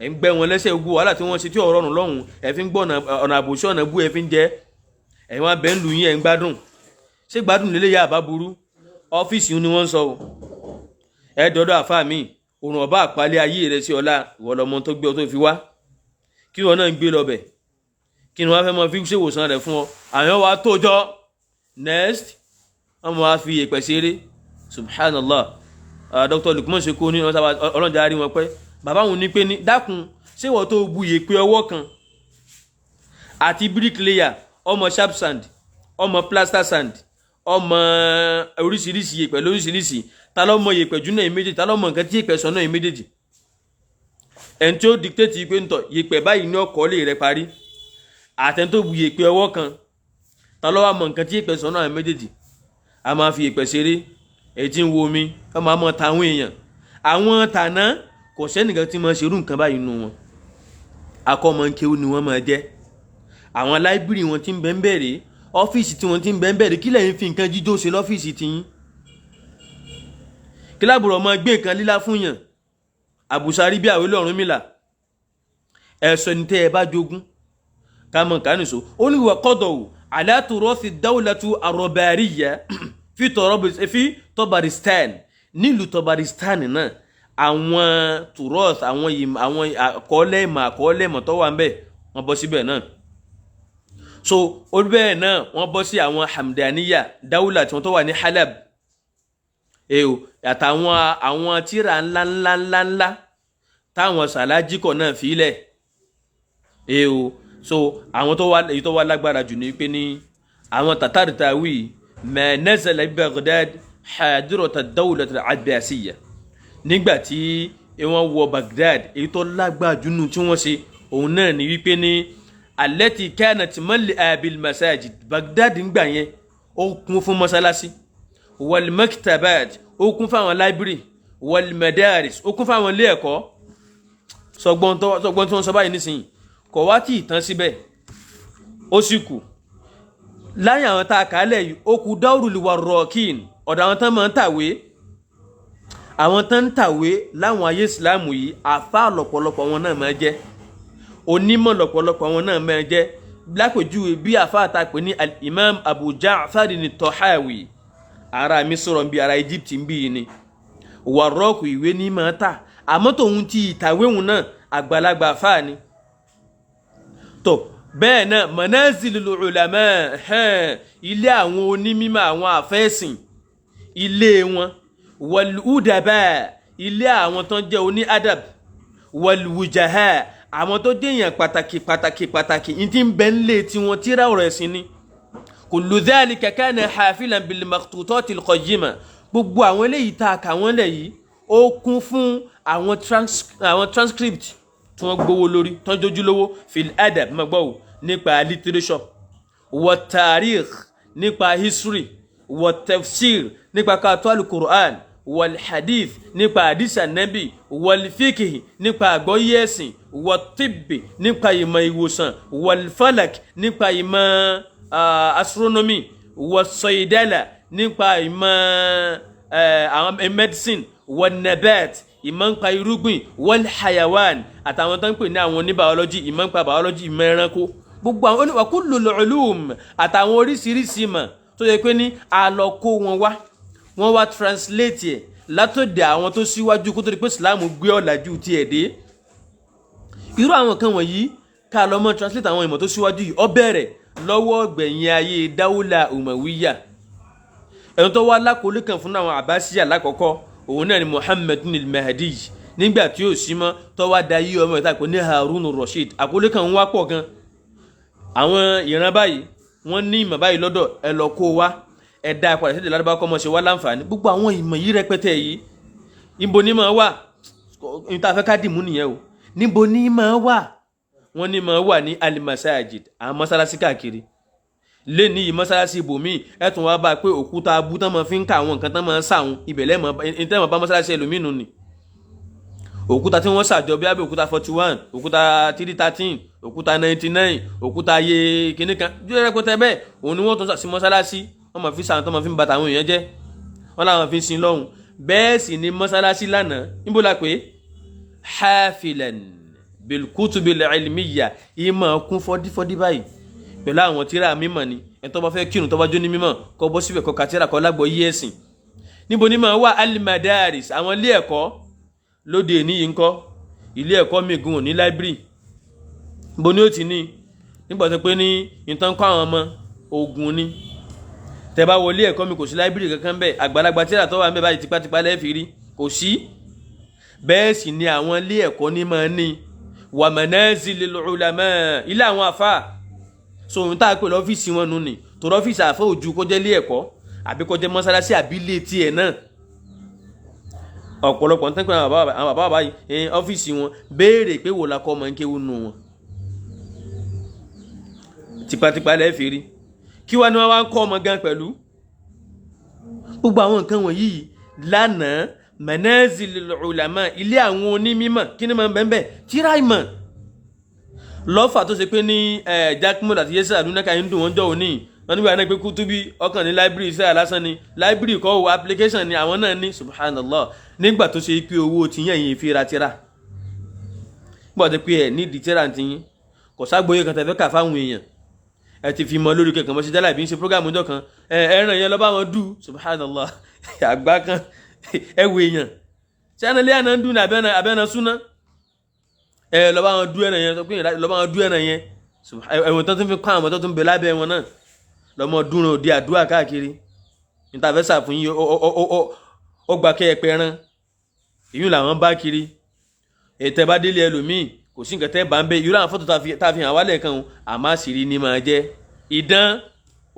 ẹ̀ ń gbẹ́ wọn lẹ́sẹ̀ gbogbo wàhálà tí wọ́n ṣe tí ò rọrùn lọ́hùn ẹ̀ fi ń gbọ́ ọ̀nà àbòsí ọ̀nà bú ẹ̀ fi ń jẹ ẹ̀ wọn abẹ́ ń lù yín ẹ̀ ń gbádùn ṣé gbádùn lélẹ́ yà bá burú ọ́fíìsì ni wọ́n ń sọ ẹ̀ dọ́dọ̀ àfáà mi òrùn ọba àpálẹ̀ ayé rẹ̀ sí ọlá ìwọlọmọ tó gbé ọ tó fi wá kí wọn náà ń gbé lọbẹ̀ kí ni wọ́n fẹ́ mọ fi ṣèwòsàn rẹ̀ fún ọ àwọn wa tó jọ next wọ́n mọ̀ wá fi èpẹ̀ ṣeré subhanallah Dr. Lukman ṣe kó ní ọlọ́jà rí wọn pẹ́ bàbá wọn ní pé ní dákun ṣé wọ́n tó bu yèpẹ̀ ọwọ́ kan àti bricklayer ọmọ sharp sand ọmọ plaster sand ọmọ oríṣiríṣi yèpẹ̀ lóríṣiríṣi ta ló mọ yèpẹ̀ jù náà méjèèjì ta ló mọ nǹkan tí yèpẹ̀ sọ náà méjèèjì ẹni tí ó dictate pé ntọ́ yèpẹ̀ báyìí ní ọkọ̀ lè rẹ parí àtẹni tó bu yèpẹ̀ ọwọ́ kan ta ló wá mọ nǹkan tí yèpẹ̀ sọ náà méjèèjì a máa fi yèpẹ̀ ṣeré èyí tí ń wo omi ká máa mọ tàwọn èèyàn àwọn tàná kò sẹ́nìkan tí máa ṣerú nǹkan báyìí nù wọn akọ́mọkéwú ni wọ́n máa jẹ́ àwọn láìbírì wọn ti ń bẹ́ ń bẹ̀rẹ̀ ọ́fíìsì tí wọ́n ti ń bẹ́ ń bẹ̀rẹ̀ kí lẹ́yìn fi nǹkan jíjó ṣe lọ́fíìsì tiyín kí lábùrọ̀ ọmọ gbé nǹkan lílá fún yàn àbùsárí bí àwílẹ̀ Ọ̀rúnmìlà ẹ̀sọ́ ní tẹ́ ẹ bá jogún ká mọ̀ ká nìṣó ó ní ìwà kọ́dọ̀ ò alátùrọ́sì dáwùlátù àrọ̀bàríyà fi Tabaristan nílùú Tabaristan náà àwọn tùrọ́s àwọn àkọọ́lẹ̀ ìmọ̀ tó wà ń bẹ̀ wọ́n bọ́ síbẹ̀ náà so olùbẹ̀rẹ̀ náà wọ́n bọ́ sí àwọn Hamdaniya dáwùlà tí wọ́n tó wà ní Halab àtàwọn tíra ńláńláńláńlá táwọn sàlájíkọ̀ náà fílẹ̀ so àwọn èyí tó wá lágbára jù ní pé ní àwọn Tatar tawi ma nazala Baghdad hadirata dawlat al-Abbasiyya nígbàtí wọ́n wọ Baghdad èyí tó lágbára jù nù tí wọ́n ṣe òun náà ní wípé ní allati kanat mal'a bil masajid Baghdad ńgbà yẹn ó kún fún mọ́sálásí wal maktabat ó kún fáwọn library wal madaris ó kún fáwọn ilé ẹ̀kọ́ sọgbọ́n tí wọ́n sọ báyìí nísìnyí kò wá tí ìtàn síbẹ̀ ó sì kù láyé àwọn tá a kálẹ̀ yìí ó kù Dawrul Warraqin ọ̀dọ̀ àwọn tán máa ń tàwé àwọn tán ń tàwé láwọn ayé ìsìláàmù yìí àfáà lọ̀pọ̀lọpọ̀ wọn náà máa jẹ́ onímọ̀ lọ̀pọ̀lọpọ̀ wọn náà máa jẹ́ lápèjúwe bí àfáà ta pè ní al-Imam Abu Ja'far at-Tahawi ara Misr bí ara Egypt ń bí ni Warraq ìwé ní máa tà àmọ́ tòun ti ìtàwé òun náà àgbàlagbà àfáà ni tó bẹ́ẹ̀ náà manazilul ulama ilé àwọn onímímọ̀ àwọn àfẹ́sìn ilé wọn wal udaba ilé àwọn tó jẹ́ oní adab wal wujaha àwọn tó jẹ́ èèyàn pàtàkì ní tí ń bẹ nílé tí wọ́n tíra ọ̀rọ̀ ẹ̀sìn ni kullu dhalika kana hafilan bil makhtutatil qayyima gbogbo àwọn eléyìí tá a kà wọ́n lẹ̀ yìí ó kún fún àwọn transcript tí wọ́n gbowó lórí tó ń jójúlówó fil adab mọ́gbọ́ nípa literature wa tarikh nípa history wa tafsir nípa kàtó al-Qur'an wal hadith nípa hadith Ànábì wal fiqh nípa àgbọ́yé ẹ̀sìn wa tibbi nípa ìmọ̀ ìwòsàn wal falak nípa ìmọ̀ astronomy wa saydala nípa ìmọ̀ medicine wa nabat ìmọ̀ nípa irúgbìn wal hayawan àtàwọn tó ń pè ní àwọn ní biology ìmọ̀ nípa biology ìmọ̀ ẹranko gbogbo àwọn wa kullul ulum àtàwọn oríṣiríṣi ìmọ̀ tó yẹ pé ní àlọ́kó wọ́n wá translate ẹ̀ látòdì àwọn tó síwájú kó tó di pé Islam gbé ọ̀làjú ti ẹ̀ dé irú àwọn kan wọ̀nyí ká lọ mọ́ translate àwọn ìmọ̀ tó síwájú yìí ó bẹ̀rẹ̀ lọ́wọ́ gbẹ̀yìn ayé dáwùlà Umayyah ẹni tó wá lákòólé kan fún àwọn Abbasiyya lákọ̀ọ́kọ́ òun náà ni Muhammad al-Mahdi nígbà tí ó sí mọ́ tó wá da yí ọmọ ìta pé ní Harun al-Rashid àkòólé kan wá pọ̀ gan àwọn ìran báyìí wọ́n ní ìmọ̀ báyìí lọ́dọ̀ ẹ lọ kó wá ẹ̀dá padà sí ìdílé kọ́ mọ́ ṣe wá láǹfààní gbogbo àwọn ìmọ̀ yìí rẹpẹtẹ yìí níbo ní máa wà ní tá a fẹ́ ká dìmú nìyẹn o níbo ní máa wà wọ́n ní máa wà ní al-masajid àwọn mọ́sálásí káàkiri lé ní yìí mọ́sálásí ibòmíì ẹ̀tún wá bá pé òkúta abú tán máa fi ń ka àwọn nǹkan tán máa ń sàwọn ibẹ̀lẹ́ mọ́ bá mọ́sálásí ẹlòmínú ni òkúta tí wọ́n sàjọ bí abẹ́ òkúta 41 òkúta 313 òkúta 99 òkúta ayé kìíní kan jẹ́ rẹpẹtẹ bẹ́ẹ̀ òun ni wọ́n tún sí mọ́sálásí wọ́n máa fi sàn tó máa fi ń bàtà àwọn èèyàn jẹ́ wọ́n làwọn fi ń sin lọ́hùn bẹ́ẹ̀ sì ni mọ́sálásí lánàá níbo la pé hafilan bilkutubil ilmiya ìmọ̀ kún fọ́dífọ́dí báyìí pẹ̀lú àwọn tíra mímọ̀ ni ẹni tó bá fẹ́ kírun tó bá jó ní mímọ̀ kó bọ́ síbẹ̀ kó ka tíra kó lágbọ́ yí ẹ̀sìn níbo ni máa wà al-madaris àwọn ilé ẹ̀kọ́ lóde níyì ńkọ́ ilé ẹ̀kọ́ mìgún ní láìbírì bó ní ó ti ní nígbà tó pé ní ìtàn kọ́ àwọn ọmọ ogun ní tẹ́ bá wọlé ẹ̀kọ́ mi kò sí láìbírì kankan bẹ́ẹ̀ àgbàlagbà tíra tó wà ń bẹ báyìí tipátipá lẹ́ẹ̀fì rí kò sí bẹ́ẹ̀ sì ni àwọn ilé ẹ̀kọ́ ní máa ní wa manazilil ulama ilé àwọn àfà so ohun tá a pè lọ́fíìsì wọn nù ní tó lọ́fíìsì àfà ojú kó jẹ́ ilé ẹ̀kọ́ àbí kó jẹ́ mọ́sálásí àbí ilé tiẹ̀ náà ọ̀pọ̀lọpọ̀ ń tẹ́kọ̀ọ́ àwọn bàbá báyìí ọ́fíìsì wọn béèrè pé wò la kọ́ ọmọ ń kéwù nù wọn tipátipá lẹ́ẹ̀fì rí kí wá ní wọ́n wá ń kọ́ ọmọ gan pẹ̀lú gbogbo àwọn nǹkan wọ̀nyí lánàá manazilil ulama ilé àwọn onímímọ̀ kí ni máa ń bẹ́ẹ̀ tíra ìmọ̀ lọ́fà tó ṣe pé ní jackmod àti yẹsẹ̀ àdúnáka ń dùn wọ́n jọ òní wọ́n nígbà náà pé kútúbí ọkàn ní library iṣẹ́ àlásán ni library kọ́ wo application ni àwọn náà ní subhanallah nígbà tó ṣe pé owó ti yẹn yìí fi ra tíra nígbà tó pé ẹ̀ nídìí tíra ti yín kò ságbóyè kan tẹ̀fẹ́ kà fáwọn èèyàn ẹ ti fi mọ lórí kẹkàn mọ́ sí jálà ìbí ń ṣe prógámù ọjọ́ kan ẹ̀ràn yẹn lọ́ba wọn dù subhanallah àgbá kan ẹwù èèyàn tí a nílé àná ń dùn ní abẹ́nà súná lọ́ba wọn dù ẹ̀ràn yẹn sọ pé lọ́ba wọn dù ẹ̀ràn yẹn ẹ̀wọ̀n tó tún fi kọ́ àwọn tó tún bẹ lábẹ́ wọn náà lọ́mọ dùn ní òde àdúrà káàkiri níta fẹ́ sàfún yín ó gbà kẹ́ ẹ pẹ́ rán ìyún làwọn bá kiri ètò ẹ̀bá délé ẹlòmíì kò sí nǹkan tẹ́ bá ń bẹ irú àwọn fọ́tò tá a fi hàn wálẹ̀ kan àmọ́ àṣírí ni máa jẹ́ ìdán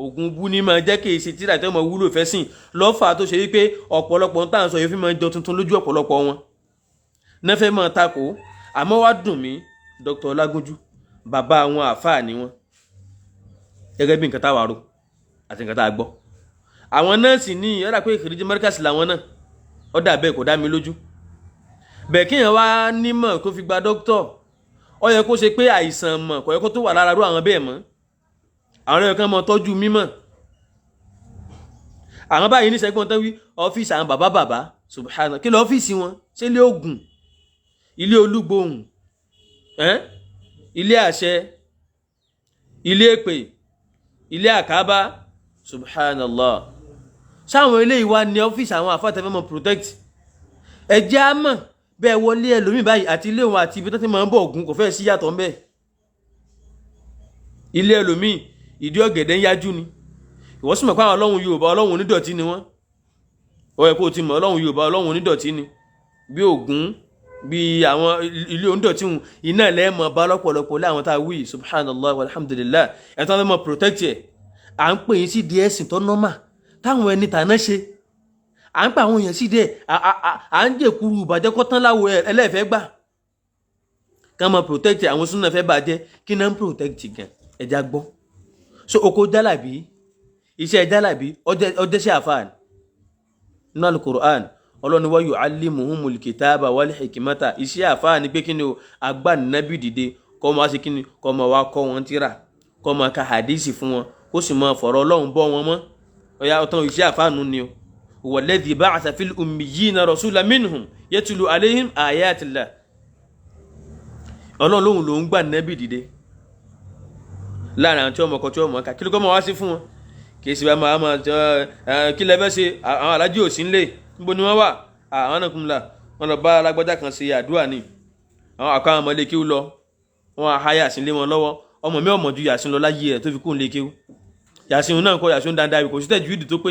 ògùn bú ni máa jẹ́ kí èsì tíra tẹ́ mọ̀ wúlò fẹ́ sìn lọ́fà tó ṣe wípé ọ̀pọ̀lọpọ̀ ń tà ń sọ yóò fi máa jọ tuntun lójú ọ̀pọ̀lọpọ̀ wọn náà fẹ́ máa takò àmọ́ wá dùn mí Dr. Olagunju bàbá àwọn àfáà ni wọn gẹ́gẹ́ bí nǹkan táwa rò àti nǹkan tá a gbọ́ àwọn nọ́ọ̀sì ní ọ̀dà pé ìkìrìjì mẹ́ríkàsì làwọn náà ọ̀dà bẹ́ẹ̀ kò dá mi lójú bẹ́ẹ̀ kéèyàn wá nímọ̀ kó fi gba dókítọ̀ ó yẹ kó ṣe pé àìsàn mọ̀ kò yẹ kó tó wà lára rú àwọn bẹ́ẹ̀ mọ́ àwọn ẹ̀kan mọ̀ tọ́jú mímọ̀ àwọn báyìí ní sẹ́gbọ́n tán wí ọ́fíìsì àwọn bàbá subhana kí lọ ọ́fíìsì wọn ṣé ilé ògùn ilé olúgbòhùn ilé àṣẹ ilé èpè ilé àkábá subhanallah sáwọn ilé ìwà ní ọ́fíìsì àwọn àfáàtẹ́fẹ́ mọ̀ protect ẹjẹ́ á mọ̀ bẹ́ẹ̀ wọlé ẹlòmí báyìí àti ilé wọn àti ibi tó ti máa ń bọ̀ ògùn kò fẹ́ sí yàtọ̀ ń bẹ́ẹ̀ ilé ẹlòmí ìdí ọ̀gẹ̀dẹ̀ ń yájú ni ìwọ́n sì mọ̀ pé àwọn ọlọ́run Yorùbá ọlọ́run onídọ̀tí ni wọ́n ó yẹ kó o ti mọ̀ ọlọ́run Yorùbá ọlọ́run onídọ̀tí ni bí Ògún bí àwọn ilé onídọ̀tí hùn iná lẹ́ẹ̀mọ̀ bá lọ́pọ̀lọpọ̀ láwọn tá a wí subhanallah walhamdulillah ẹ̀ tó ń mọ̀ protect ẹ̀ à ń pè yín sí di ẹ̀sìn tó nọ́mà táwọn ẹni tàná ṣe à ń pa àwọn èèyàn sí díẹ̀ à ń jèkúrú ìbàjẹ́ kọ́ tán láwo ẹlẹ́ẹ̀fẹ́ gbà ká máa protect àwọn súnà fẹ́ bàjẹ́ kí náà ń protect gan ẹja gbọ́ so oko jálàbí iṣẹ́ jálàbí ọjẹ́ṣẹ́ àfáàní nínú al-Qur'an ọlọ́ni wa yu'allimuhumul kitaba wal hikmata iṣẹ́ àfáàní pé kí ni o agbá nàbí dìde kọ́ máa ṣe kí ni kọ́ máa wá kọ́ wọn tíra kọ́ máa ka hadisi fún wọn kó sì máa fọ̀rọ̀ Ọlọ́run bọ́ wọn mọ́ ọ̀yà ọ̀tàn iṣẹ́ àfáànù ni o walladhi ba'atha fil ummiyina rasulan minhum yatlu alayhim ayatillah Ọlọ́run lóhùn ló ń gbà nàbí dìde láàrin àwọn tí ọmọ ọkọ̀ tí ọmọ ọkà kí ló kọ́ máa wá sí fún wọn kì í sì bá máa kí lẹ́fẹ́ ṣe àwọn alájí ò sí nílé níbo ni wọ́n wà àwọn náà kún un la wọ́n lọ bá alágbájá kan ṣe àdúrà ni àwọn àkọ́ àwọn ọmọ ilé kéwú lọ wọ́n á há yàsín lé wọn lọ́wọ́ ọmọ mi ọmọ ju yàsín lọ láyé ẹ̀ tó fi kún un lé kéwú yàsín náà kọ́ yàsín dáadáa kò sí tẹ̀jú ìdí tó pé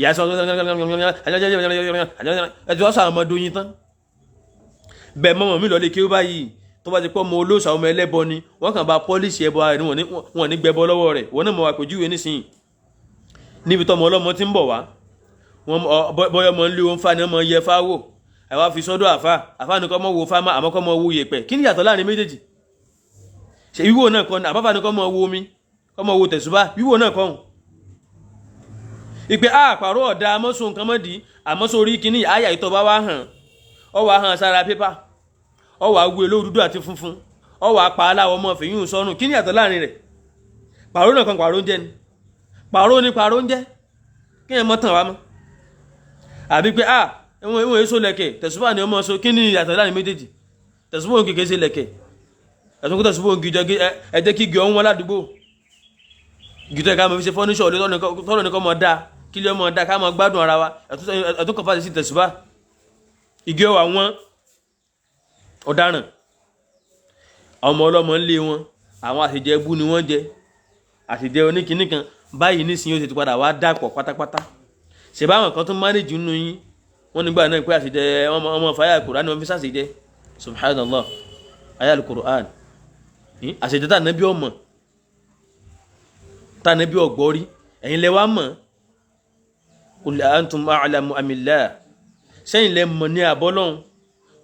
yàsín ẹ̀ tí wọ́n sọ àwọn ọmọdé oyin tán bẹ́ẹ̀ mọ́mọ́ mi lọ lé kéwú báyìí tó bá ti pọ́ ọmọ olóòṣà ọmọ ẹlẹ́bọ ni wọ́n kàn bá pọ́líṣì ẹbọ rẹ̀ wọ́n ní gbẹbọ lọ́wọ́ rẹ̀ wọ́n náà mọ̀ wá pèjúwe nísìnyí níbi tọmọ ọlọ́mọ ti ń bọ̀ wá bọ́yọ̀ mọ̀ ń lé wọn fà ní ọmọ yẹ fáwò àwa fi sọ́dọ̀ àfà ní kọ́ mọ́ wo fámà àmọ́ kọ́ mọ́ wo yẹ̀pẹ̀ kí ni yàtọ̀ láàrin méjèèjì ṣe wíwò náà kọ́ ni àbáfà ní kọ́ mọ́ wo omi kọ́ mọ́ wo tẹ̀sùbá wíwò náà kọ́ hùn ìpè àpàrọ̀ ọ̀dà amọ́sùn nǹkan mọ́dì àmọ́sórí kínní àyà ìtọ́ bá wá hàn ọ wá hàn sára pépà ọ wá wú elóò dúdú àti funfun ọ wà pa aláwọ̀ ọmọ fèyún sọ́run kí ni yàtọ̀ láàrin rẹ̀ pàró náà kan pàró ń jẹ́ ni pàró ni pàró ń jẹ́ kí ẹ mọ́ tàn wá mọ́ àbí pé ìwọ̀n èso lẹ̀kẹ̀ tẹ̀sùbà ni ọmọ so kí ni yàtọ̀ láàrin méjèèjì tẹ̀sùbà òun kìkẹ́ sí lẹ̀kẹ̀ ẹ̀sùn kó tẹ̀sùbà òun gìjọ ẹ̀jẹ̀ kí gẹ̀ ọ́n wọn ládùúgbò gìtọ́ ẹ̀ká mọ̀ fi ṣe fọ́níṣọ̀ tọ́lọ̀ ní kọ́ mọ̀ dáa kí lé ọmọ dáa ká mọ̀ gbádùn ara wa ẹ̀tún kọfà sí tẹ̀sùbà igi ọwà wọn ọ̀daràn ọmọ ọlọ́mọ ńlé wọn àwọn àṣejẹ ẹbú ni wọ́n jẹ àṣejẹ oníkìíní kan báyìí nísìnyí ó ti padà wá dàpọ̀ pátápátá ṣe báwọn kan tún mánéjì nínú yín wọ́n nígbà náà pé àṣejẹ ọmọ fàyà Kùránì wọn fi ṣàṣejẹ subhanallah ayal Qur'an àṣejẹ tá nàbí ọmọ tá nàbí ọgbọ́rí ẹ̀yin lẹ wá mọ̀ qul antum a'lamu amillah sẹ́yìn lẹ mọ̀ ní àbọ́lọ́hun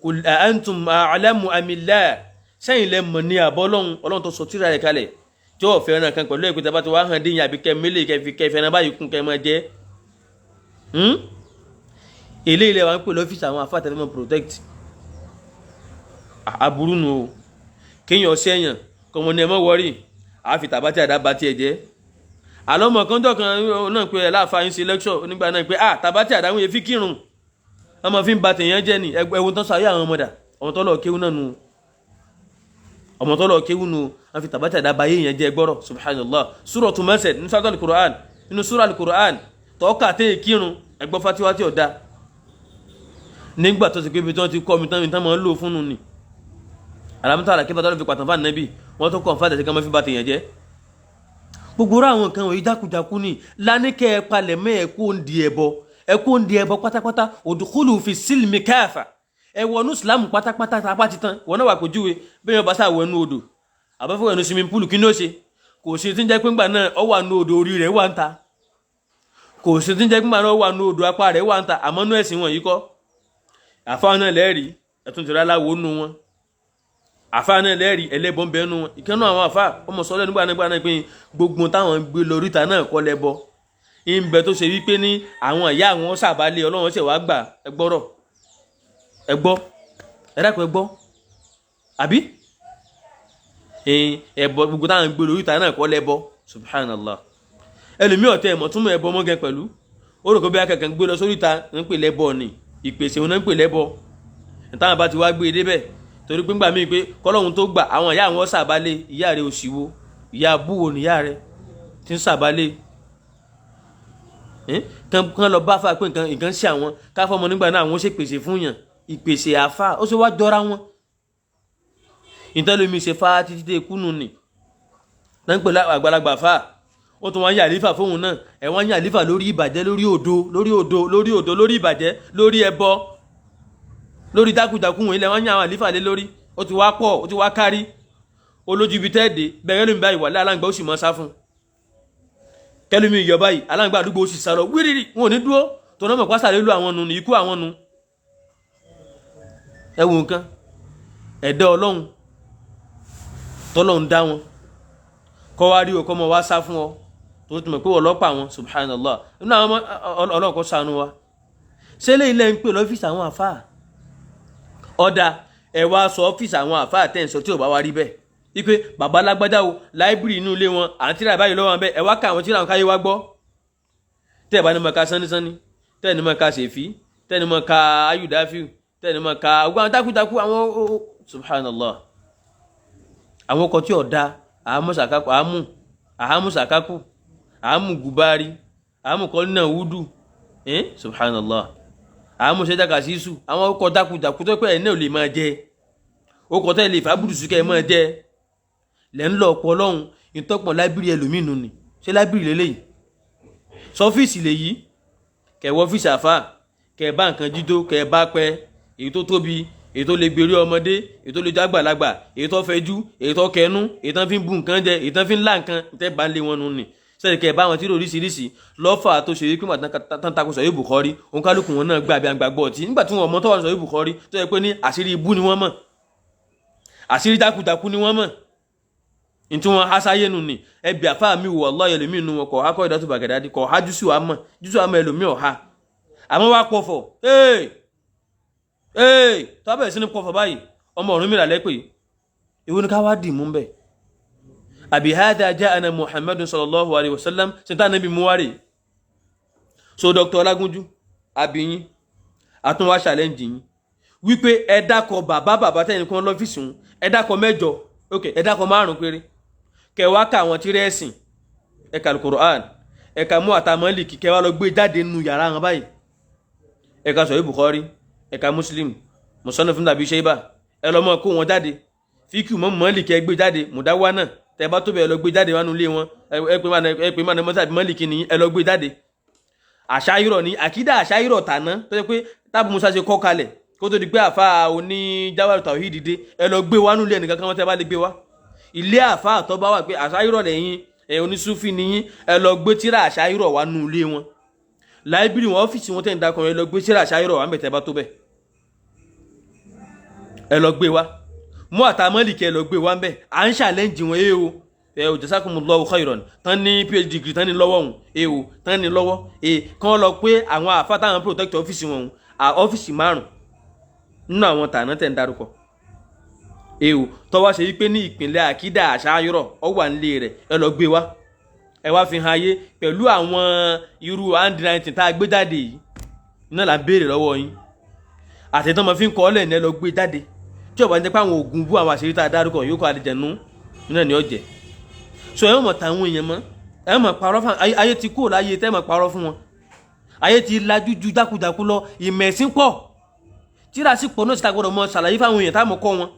qul antum a'lamu amillah sẹ́yìn lẹ mọ̀ ní àbọ́lọ́hun ọlọ́run tó sọ tírà rẹ̀ kalẹ̀ tí ó fẹ́ràn kan pẹ̀lú ẹ̀kú tẹ́bá tó wá hàn díyàn àbí kẹ́ mélèé kẹ́ fẹ́ràn báyìí kún kẹ́ mọ́ jẹ́ ilé ilẹ̀ wa ń pè lọ́fíìsì àwọn àfáà tẹ́lẹ̀ mọ́ protect aburú nu o kéèyàn sẹ́yàn kọ́mọ ní ẹ mọ́ wọ́rì àfi tàbátì àdábà tiẹ̀ jẹ́ àlọ́mọ kan jọ kan náà pé ẹ̀ láàfáà yín sí lecture onígbà náà pé tàbátì àdáhùn yẹn fi kírun ọmọ fi ń ba tèèyàn jẹ́ ni ẹ̀wọ̀n tán sáyé àwọn ọmọdà ọmọ tọ́lọ̀ kéwú náà nu ọmọ tọ́lọ̀ kéwú nu wọ́n fi tàbátì àdábà yé yẹn jẹ́ gbọ́rọ̀ subhanallah suratu Masad nínú suratul Qur'an nínú suratul Qur'an tọ́ka tẹ́ kírun ẹgbọ́ fatiwa tí ọ̀dá nígbà tó ti pé ibi tí wọ́n ti kọ́ mi tán máa ń lò fún un ni alámútàlá kí bàtà ló fi pàtàn fún ànábì wọ́n tó kọ́ fàtà sí ká máa fi ba tèèyàn jẹ́ gbogbo àwọn nǹkan wọ̀nyí jákujàku ni lánìkẹ́ ẹ palẹ̀ mẹ́ ẹ kó ń di ẹbọ pátápátá udkhulu fi sílmi káfà ẹ wọnú ìsìlámù pátápátá tapá ti tán wọn náà wà kójúwe bí wọn bá sá wọnú odò àbáfẹ́ wọnú swimming pool kí ní ó ṣe kò sí tí ń jẹ́ pé ńgbà náà ọ wà nú odò orí rẹ̀ wà ń ta kò sí tí ń jẹ́ pé ńgbà náà ọ wà nú odò apá rẹ̀ wà ń ta àmọ́ nú ẹ̀sìn wọn yìí kọ́ àfáà náà lẹ́rìí ẹ̀tún ti rálá wo nú wọn àfáà náà lẹ́rìí ẹlẹ́bọn bẹ́ẹ̀ nú wọn ìkànnú àwọn àfáà ọmọ sọ́lẹ̀ nígbà náà pé gbogbo táwọn gbé lóríta náà kọ́ lẹ́bọ ìbẹ tó ṣe wípé ní àwọn ìyá àwọn sàbálẹ̀ ọlọ́run ṣe wá gbà ẹgbọ́rọ̀ ẹgbọ́ ẹ̀dàkọ̀ ẹgbọ́ àbí ẹbọ gbogbo táwọn gbé lóríta náà kọ́ lẹ́bọ subhanallah ẹlòmí ọ̀tẹ́ ẹ̀mọ̀ túnmọ̀ ẹbọ mọ́gẹ pẹ̀lú ó rò pé bí akẹ́kẹ́ gbé lọ sóríta ń pè lẹ́bọ ni ìpèsè wọn ń pè lẹ́bọ táwọn bá ti wá gbé e débẹ̀ torí pé ńgbà míì pé kọ́lọ́run tó gbà àwọn ìyá àwọn sàbálẹ̀ ìyá rẹ̀ òṣìwò ìyá abúwo níyà rẹ̀ ti ń sàbálẹ̀ kan lọ bá fà pé nǹkan sí àwọn káfọmọ nígbà náà àwọn ṣe pèsè fún yàn ìpèsè àfà ó ṣe wá jọra wọn ìtẹ́lómi ṣe fà títí dé kúnnù nì náà ń pè àgbàlagbà fà ó tún wọ́n ń yà àlífà fóun náà ẹ̀ wọ́n ń yà àlífà lórí ìbàjẹ́ lórí odò lórí ìbàjẹ́ lórí ẹbọ lórí dákúdákú wọn ilẹ̀ wọ́n ń yà àwọn àlífà lé lórí ó ti wá pọ̀ ó ti wá kárí olójú ibi tẹ́ẹ̀dẹ̀ bẹ̀rẹ̀ lómi báyìí wà láàlágbà ó sì mọ́ sá fún kẹlùmí ìyọba yìí aláǹgbà àdúgbò sì sálọ wírìrì wọn ò ní dúró tó náà mọ̀ pásà lélu àwọn nu ní ikú àwọn nu ẹwù nǹkan ẹ̀dá ọlọ́run tọ́lọ́run dá wọn kọ́ wá rí ọkọ́ mọ́ wá sá fún ọ tó ti mọ̀ pé ọlọ́pàá wọn subhanallah nínú àwọn ọlọ́run kọ́ sànú wa ṣé lè ilẹ̀ ń pè lọ́fíìsì àwọn àfáà ọ̀dà ẹ̀ wá sọ ọ́fíìsì àwọn àfáà tẹ̀ ń sọ tí ò bá wá rí bẹ́ẹ̀ ipe bàbá lágbájá o láìbírì inú ilé wọn à ń tíra báyìí lọ́wọ́ bẹ́ẹ̀ ẹ wá ká àwọn tíra àwọn káyé wá gbọ́ tẹ́ ẹ̀ bá ní mọ̀ ká sánísání tẹ́ ẹ̀ ní mọ̀ ká ṣèfí tẹ́ ẹ̀ ní mọ̀ ká ayùdáfíù tẹ́ ẹ̀ ní mọ̀ ká ogun àwọn dákúdákú àwọn subhanallah àwọn ọkọ̀ tí ọ̀dà àhámùsàkákù àhámùgùbárí àhámùkọ́línà wúdù subhanallah àhámùsẹ́dàkàsísù àwọn ọkọ̀ dákúdákú tó pẹ́ ẹ̀ náà lè máa jẹ ó kọ́ tẹ́ lè fàbùdù sí kẹ́ ẹ máa jẹ́ lẹ́ ń lọ ọ̀pọ̀ ọlọ́run ìtọ́pọ̀ láìbírì ẹlòmínú ni ṣé láìbírì lélẹ́yìí sọ́fíìsì lèyí kẹ́ wọ ọ́fíìsì àfà kẹ́ bá nǹkan jídó kẹ́ bá pẹ́ èyí tó tóbi èyí tó lè gbèrè ọmọdé èyí tó lè jágbàlagbà èyí tó fẹjú èyí tó kẹnu èyí tó fi ń bu nǹkan jẹ èyí tó fi ń lá nǹkan tẹ́ bá ń lé wọn nù ni sẹ́ni kẹ́ bá wọn tí oríṣiríṣi lọ́fà tó ṣe wípé tán takò sọ̀rọ̀ Bukhari òun kálukú wọn náà gbà bí àgbàgbọ́ ọtí nígbà tí wọn mọ tọ́wọ́ sọ̀rọ̀ Bukhari tó yẹ pé ní àṣírí ibú ni wọ́n mọ̀ àṣírí dákúdákú ni wọ́n mọ̀ ní tí wọ́n hásáyé nù ní ẹbí àfáà mi wò ọlọ́yẹ lèmi nù wọn kọ̀ hákọ́ ìdátù bàgàdàdì kọ̀ há jùsù àmọ́ ẹlòmí ọ̀há àmọ́ wá pọ̀fọ̀ tọ́bẹ̀ sí ní pọ̀fọ̀ báyìí ọmọ ọ̀run mìíràn lẹ́pẹ̀ ìwọ ni ká wá dì mú bẹ́ẹ̀ àbí hadha ja'ana Muhammadun sallallahu alaihi wasallam ṣe nabi muwari. So Dr. Olagunju abiyin atún wá challenge yín wípé ẹ dákọ bàbá tẹ́ni kan lọ́fíìsì un ẹ dákọ 8 okay ẹ dákọ 5 péré kẹ wá ká àwọn tíré ẹ̀sìn ẹ ka Al-Qur'an ẹ ka mú àtàmọ́lìkì kẹ wá lọ gbé jáde nínú yàrá wọn báyìí ẹ ka Sahih Bukhari ẹ ka Muslim Musannaf Ibn Abi Shayba ẹ lọ mọ kó wọn jáde fíkì mọ́ Málíkì ẹ gbé jáde Mudawwana tẹ bá tó bẹ̀ ẹ lọ gbé jáde wánú ilé wọn ẹ pé mọ́ mọ́tàbí Málíkì ní ẹ lọ gbé jáde àṣàyírọ̀ ní àkídà àṣàyírọ̀ tàná tó jẹ́ pé tábù Musa ṣe kọ́ kalẹ̀ kó tó di pé àfa òní Jawahir Tawhid dìde ẹ lọ gbé wánú ilé ẹnìkan kan wọn tẹ bá lè gbé wá ilé àfa àtọ́ bá wà pé àṣàyírọ̀ lẹ́yìn onísúfì níyìn ẹ lọ gbé tíra àṣàyírọ̀ wánú ilé wọn láìbírì wọn ọ́fíìsì wọn tẹ̀ ń dakọ̀ ẹ lọ gbé tíra àṣàyírọ̀ wà mẹ́tẹ́ bá tó bẹ̀ ẹ lọ gbé wá mú àtàmọ́lìkì ẹ lọ gbé wá ń bẹ̀ à ń challenge wọn o jazakumullahu khairan tán ní phd degree tán ní lọ́wọ́ òun o tán ní lọ́wọ́ kán lọ pé àwọn àfa táwọn protect ọ́fíìsì wọn ọ́fíìsì 5 nínú àwọn tàná tẹ̀ ń dárúkọ o tọ́wọ́ ṣe wípé ní ìpínlẹ̀ àkídà àṣàyọrọ̀ ọ wà nílé rẹ̀ ẹ lọ gbé wá ẹ wá fi hàn ayé pẹ̀lú àwọn irú handwriting tá a gbé jáde yìí iná là ń béèrè lọ́wọ́ yín àtẹ̀tọ́ mọ́ fi ń kọ́ ọ́ lẹ̀ ní ẹ lọ gbé jáde tí ọba ń jẹ́ pé àwọn oògùn bú àwọn àṣírí tá a dárúkọ yóò kọ́ àlejànú iná ni ó jẹ́ so ẹ mọ̀ táwọn èèyàn mọ́ ẹ mọ̀ parọ́ fún ayé ti kúrò láyé tẹ́ mọ̀ parọ́ fún wọn ayé ti lajú ju jákujàku lọ ìmẹ̀sìn pọ̀ tíra sí pọ̀ náà ti ta gbọ́dọ̀ mọ ṣàlàyé fáwọn èèyàn táwọn kọ́ wọn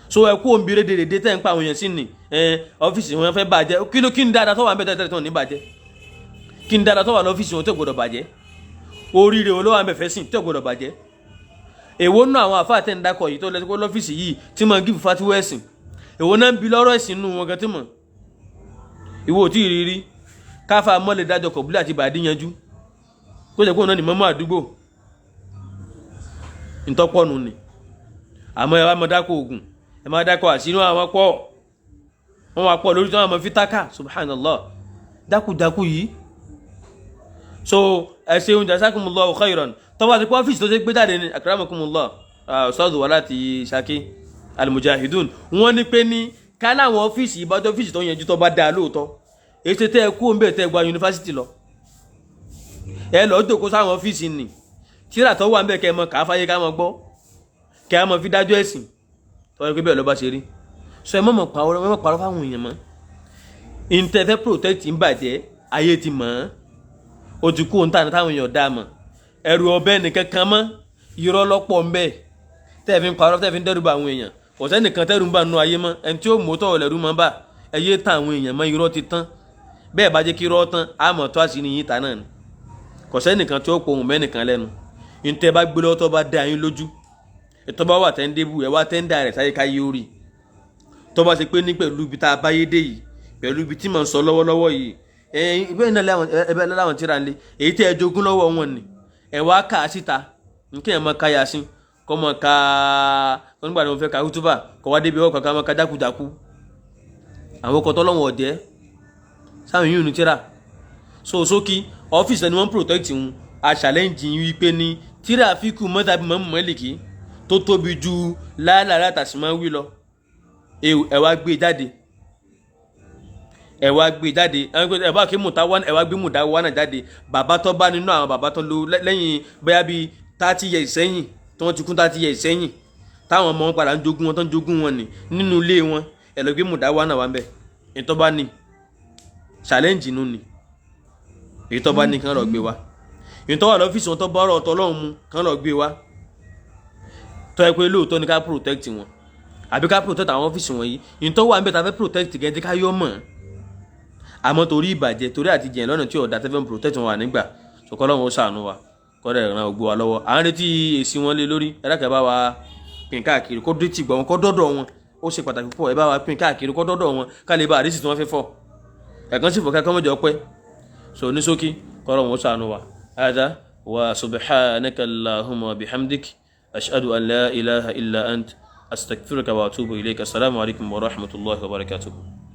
so ẹ kú òǹbí rédèrèdè tẹ́ ń pa àwọn èèyàn sí ni ọ́fíìsì wọn fẹ́ bàjẹ́ kí ni dáadáa tó wà ń bẹ̀ tẹ́tẹ́ tó ní bàjẹ́ kí ni dáadáa tó wà lọ́fíìsì wọn tó gbọ́dọ̀ bàjẹ́ oríire olówó àmì ẹ̀fẹ́ sìn tó gbọ́dọ̀ bàjẹ́ èwo nù àwọn àfáà tẹ́ ń dákọ̀ yìí tó lẹ́sìn lọ́fíìsì yìí tí mo ń gífù fatiwọ́ ẹ̀sìn èwo náà ń bi lọ́rọ̀ ẹ̀sìn nù wọn gan tí mọ̀ ìwọ ò tí ì rírí káfà mọ́lẹ̀ dájọ́ kọ̀bílẹ̀ àti bàdí yanjú kó jẹ́ pé òun náà ni mọ́mọ́ àdúgbò ntọ́pọ̀nù ni àmọ́ ẹ wá mọ́ dákọ̀ ogun ẹ máa dákọ̀ àṣírí àwọn pọ̀ wọ́n wá pọ̀ lórí tí wọ́n máa fi tákà subhanallah dákúdákú yìí so ẹ ṣeun jazakumullahu khairan tọ́wọ́ àti pọ́fíìsì tó ṣe gbé jáde ní akramakumullah ṣọ́ọ̀dù wà láti Ṣakí al-Mujahidun wọ́n ní pé ní ká láwọn ọ́fíìsì ìbájọ́ ọ́fíìsì tó yanjú tó bá dáa lóòótọ́ èyí tẹ́ ẹ kú ń bẹ̀ tẹ́ gba yunifásitì lọ ẹ lọ́ọ́ dòkó sáwọn ọ́fíìsì nì tíra tó wà ń bẹ̀ kẹ́ ẹ mọ kàá fáyé ká mọ gbọ́ kẹ́ ẹ mọ fi dájọ́ ẹ̀sìn tọ́wọ́ pé bẹ́ẹ̀ ló bá ṣe rí so ẹ mọ̀ parọ́ fáwọn èèyàn mọ́ ìntẹ́fẹ́ protect ń bàjẹ́ ayé ti mọ̀ ó ti kú òǹtà táwọn èèyàn dá mọ̀ ẹrù ọbẹ̀ nìkan kan mọ́ irọ́ lọ́pọ̀ ń bẹ̀ tẹ́ẹ̀fín parọ́ tẹ́ẹ̀fín dẹ́rù bá àwọn èèyàn kò sẹ́nìkan tẹ́rù ń bá nù ayé mọ́ ẹni tí ó mú tọ̀wọ̀ lẹ́rù mọ́ bá ẹyẹ tán àwọn èèyàn mọ́ irọ́ ti tán bẹ́ẹ̀ bá jẹ́ kí irọ́ tán á mọ̀ tó àṣírí yín ta náà ni kò sẹ́nìkan tí ó pohùn mẹ́nìkan lẹ́nu ìntẹ́ bá gbé lọ́wọ́ tó bá dá yín lójú ètò bá wà tẹ́ńdébù ẹ̀ wá tẹ́ńdà rẹ̀ sáyé káyé orí tó bá ṣe pé ní pẹ̀lú ibi tá a báyé dé yìí pẹ̀lú ibi tí mò ń sọ lọ́wọ́lọ́wọ́ yìí ẹbẹ́ láwọn tíra ń lé èyí tẹ́ ẹ jogún lọ́wọ́ wọn ni ẹ wá kà á síta nkí ẹ̀ mọ ká Yasin kọ́ mọ ká kọ́ nígbà tí wọ́n fẹ́ ka hútúbà kọ́ wá débi ọkọ̀ ká mọ ká dákúdákú àwọn ọkọ̀ tọ́lọ́wọ̀n ọ̀dẹ́ sáwọn yìí ò ní tíra so sókí ọ́fíìsì ẹni wọ́n protect wọn a challenge yín wípé ní tíra fíkù mọ́tàbí Málíkì tó tóbi ju láàlàrà tàṣímáwí lọ ẹ wá gbé jáde ẹ wá kí ẹ wá gbé Mudawwana jáde bàbá tó bá nínú àwọn bàbá tó lò lẹ́yìn bóyá bíi 30 years sẹ́yìn tí wọ́n ti kún 30 years sẹ́yìn táwọn ọmọ wọn padà ń jogún wọn tó ń jogún wọn ní nínú ilé wọn ẹ lọ gbé Mudawwana wá ń bẹ̀ èyí tó bá ní challenge nù ni èyí tó bá ní kán lọ gbé wá èyí tó wà lọ́fíìsì wọn tó bá ọ̀rọ̀ Ọlọ́run mu kán lọ gbé wá tó yẹ pé lóòótọ́ ni ká protect wọn àbí ká protect àwọn ọ́fíìsì wọn yìí èyí tó wà ń bẹ̀ tá a fẹ́ protect gẹ́gẹ́ ká yọ mọ̀ àmọ́ torí ìbàjẹ́ torí àti jẹ̀yìn lọ́nà tí ọ̀dà tẹ́fẹ́ protect wọn wà nígbà ṣùkọ́ Ọlọ́run ó ṣàánú wa kọ́dẹ̀ ìran ògbó wa lọ́wọ́ à ń retí èsì wọn lé lórí ẹ̀dákẹ́ bá wa pín káàkiri kó dé tìgbà wọn kó dọ́dọ̀ wọn ó ṣe pàtàkì púpọ̀ ẹ bá wa pín káàkiri kó dọ́dọ̀ wọn ká lè bá àdísì tí wọ́n fẹ́ fọ́ ẹ̀kan sì fọ́ kẹ́kọ́ mọ́jọ pẹ́ so ní ṣókí kọ́lọ́run ó ṣàánú wa hadha wa subhanaka allahumma wa bihamdik ashhadu an la ilaha illa ant astaghfiruka wa atubu ilayka assalamu alaikum wa rahmatullahi wa barakatuh.